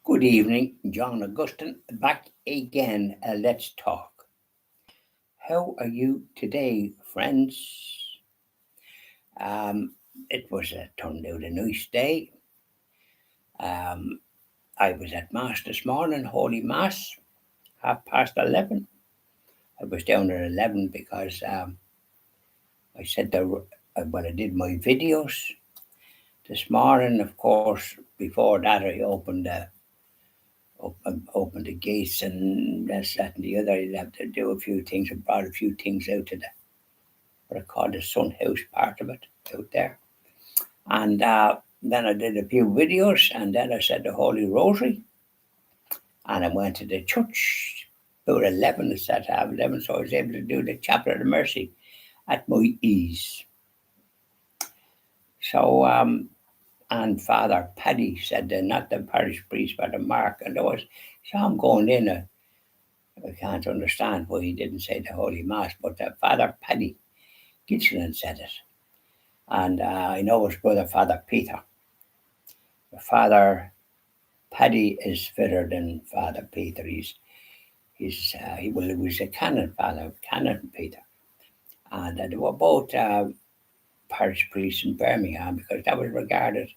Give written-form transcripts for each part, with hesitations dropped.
Good evening, John Augustine, back again. Let's talk. How are you today, friends? Um, it turned out a nice day. Um, I was at Mass this morning, Holy Mass, 11:30. I was down at 11 because I said I did my videos this morning. Of course, before that, I opened the gates and this, that, and the other. You'd have to do a few things. I brought a few things out to the what I call the Sun House part of it out there. And then I did a few videos, and then I said the Holy Rosary, and I went to the church. About 11, it said 11, so I was able to do the Chapel of the Mercy at my ease. So, and Father Paddy said, not the parish priest, but the Mark, and there was, so I'm going in. I can't understand why he didn't say the Holy Mass, but Father Paddy Gitchlin said it. And I know his brother, Father Peter. Father Paddy is fitter than Father Peter. He was a canon, Father Canon Peter. And they were both parish priests in Birmingham because that was regarded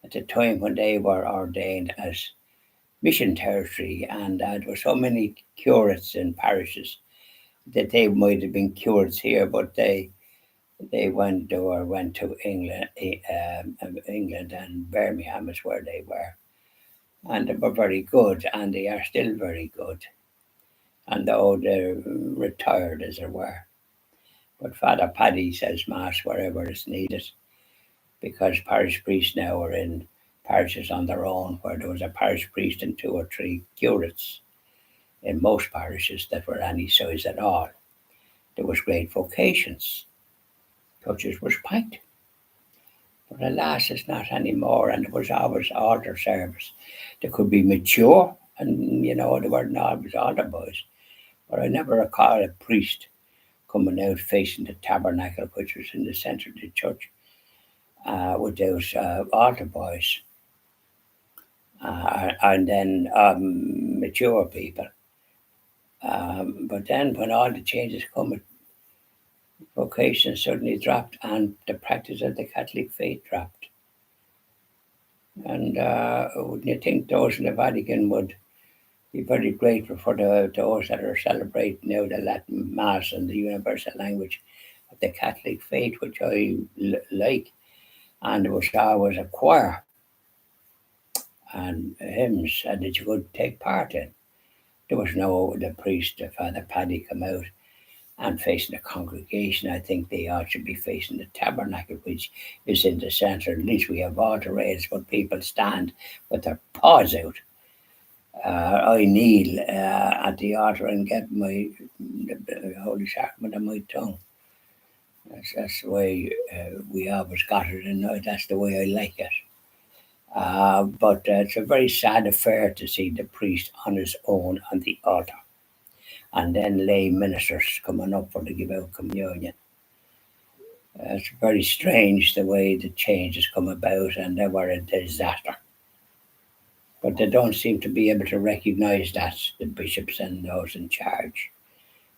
at the time when they were ordained as mission territory. And there were so many curates in parishes that they might have been curates here, but they went to England, and Birmingham is where they were, and they were very good, and they are still very good, and though they're retired as it were. But Father Paddy says Mass wherever it's needed, because parish priests now are in parishes on their own, where there was a parish priest and two or three curates in most parishes that were any size at all. There was great vocations. Churches was packed. But alas, it's not anymore, and it was always altar service. They could be mature, and they weren't always altar boys. But I never recall a priest coming out facing the tabernacle, which was in the centre of the church, with those altar boys, and then mature people. But then, when all the changes come, vocation suddenly dropped, and the practice of the Catholic faith dropped. And wouldn't you think those in the Vatican would be very grateful for those that are celebrating now the Latin Mass and the universal language of the Catholic faith, which I like. And there was always a choir and hymns that you could take part in. There was no the priest, Father Paddy, come out and facing the congregation. I think they ought to be facing the tabernacle, which is in the centre. At least we have altar rails where people stand with their paws out. I kneel at the altar and get the Holy Sacrament on my tongue. That's the way we always got it, and that's the way I like it. But it's a very sad affair to see the priest on his own on the altar, and then lay ministers coming up for to give out communion. It's very strange the way the changes come about, and they were a disaster. But they don't seem to be able to recognise that, the bishops and those in charge,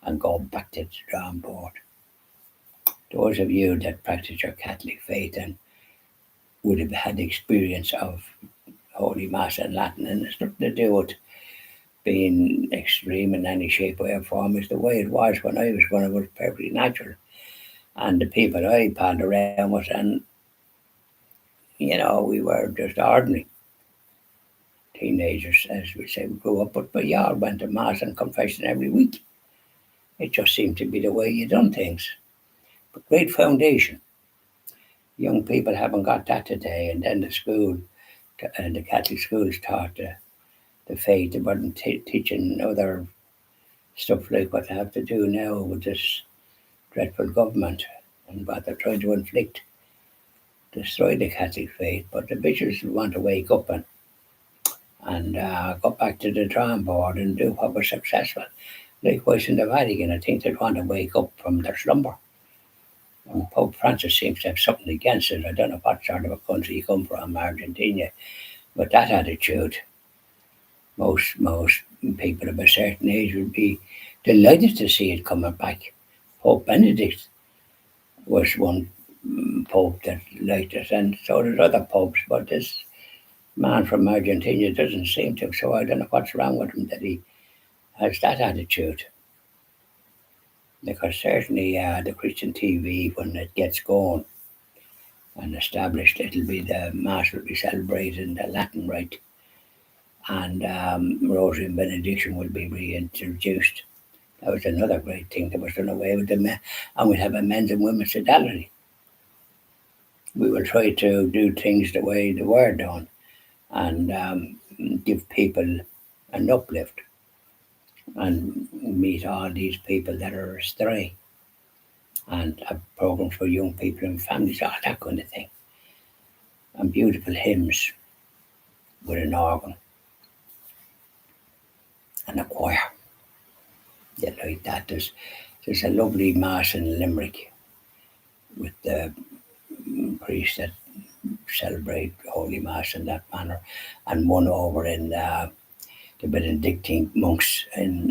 and go back to the drawing board. Those of you that practice your Catholic faith and would have had the experience of Holy Mass in Latin, and it's nothing to do with being extreme in any shape, way, or form. It's the way it was when I was going. It was perfectly natural. And the people I panned around with, and we were just ordinary teenagers, as we say, we grew up. But we all went to Mass and confession every week. It just seemed to be the way you done things. But great foundation. Young people haven't got that today, and then the school and the Catholic schools taught the faith. They weren't teaching other stuff like what they have to do now with this dreadful government and what they're trying to inflict, destroy the Catholic faith. But the bishops want to wake up and go back to the drawing board and do what was successful. Likewise in the Vatican, I think they want to wake up from their slumber. And Pope Francis seems to have something against it. I don't know what sort of a country he come from, Argentina, but that attitude. Most people of a certain age would be delighted to see it coming back. Pope Benedict was one pope that liked it, and so did other popes. But this man from Argentina doesn't seem to. So I don't know what's wrong with him that he has that attitude. Because certainly the Christian TV, when it gets going and established, the Mass will be celebrated in the Latin Rite, and Rosary and Benediction will be reintroduced. That was another great thing that was done away with and we'll have a men's and women's fidelity. We will try to do things the way they were done and give people an uplift and meet all these people that are astray and have programs for young people and families, all that kind of thing. And beautiful hymns with an organ and a choir. Yeah, like that. There's a lovely mass in Limerick with the priests that celebrate Holy Mass in that manner, and one over in the Benedictine monks in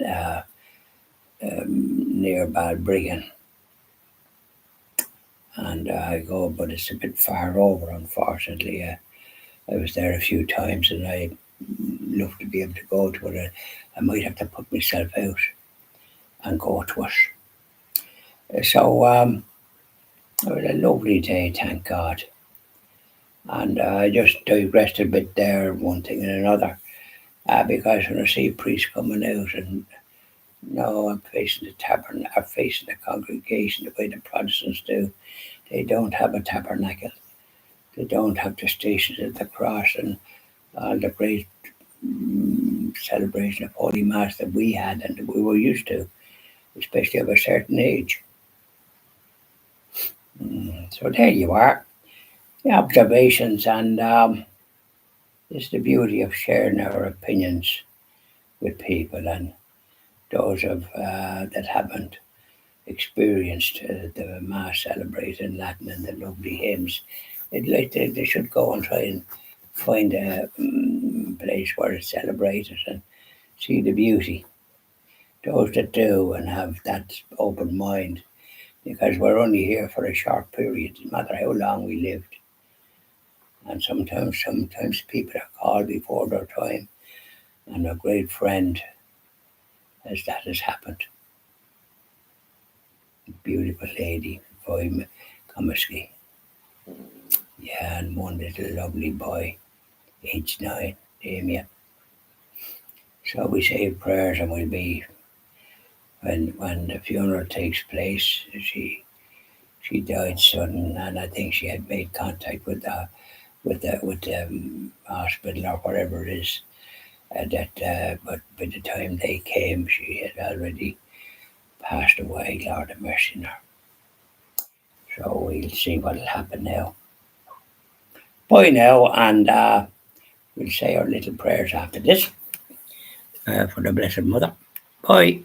near Balbriggan. And I go, but it's a bit far over, unfortunately. I was there a few times, and I love to be able to go to it. I might have to put myself out and go to it. So it was a lovely day, thank God. And I just digressed a bit there, one thing and another, because when I see priests coming out and no, I'm facing the tabernacle, I'm facing the congregation the way the Protestants do. They don't have a tabernacle. They don't have the Stations of the Cross and all the great celebration of Holy Mass that we had and that we were used to, especially of a certain age. So there you are, the observations, and it's the beauty of sharing our opinions with people and those of that haven't experienced the Mass celebrated in Latin and the lovely hymns. They should go and try and find a place where it's celebrated and see the beauty. Those that do and have that open mind, because we're only here for a short period, no matter how long we lived. And sometimes people are called before their time, and a great friend as that has happened. Beautiful lady, Foy Comiskey. Yeah, and one little lovely boy, age 9, Damien. So we say prayers, and we'll be when the funeral takes place. She died sudden, and I think she had made contact with the hospital or whatever it is. But by the time they came, she had already passed away. Lord have mercy on her. So we'll see what'll happen now. Bye now, and we'll say our little prayers after this for the Blessed Mother. Bye.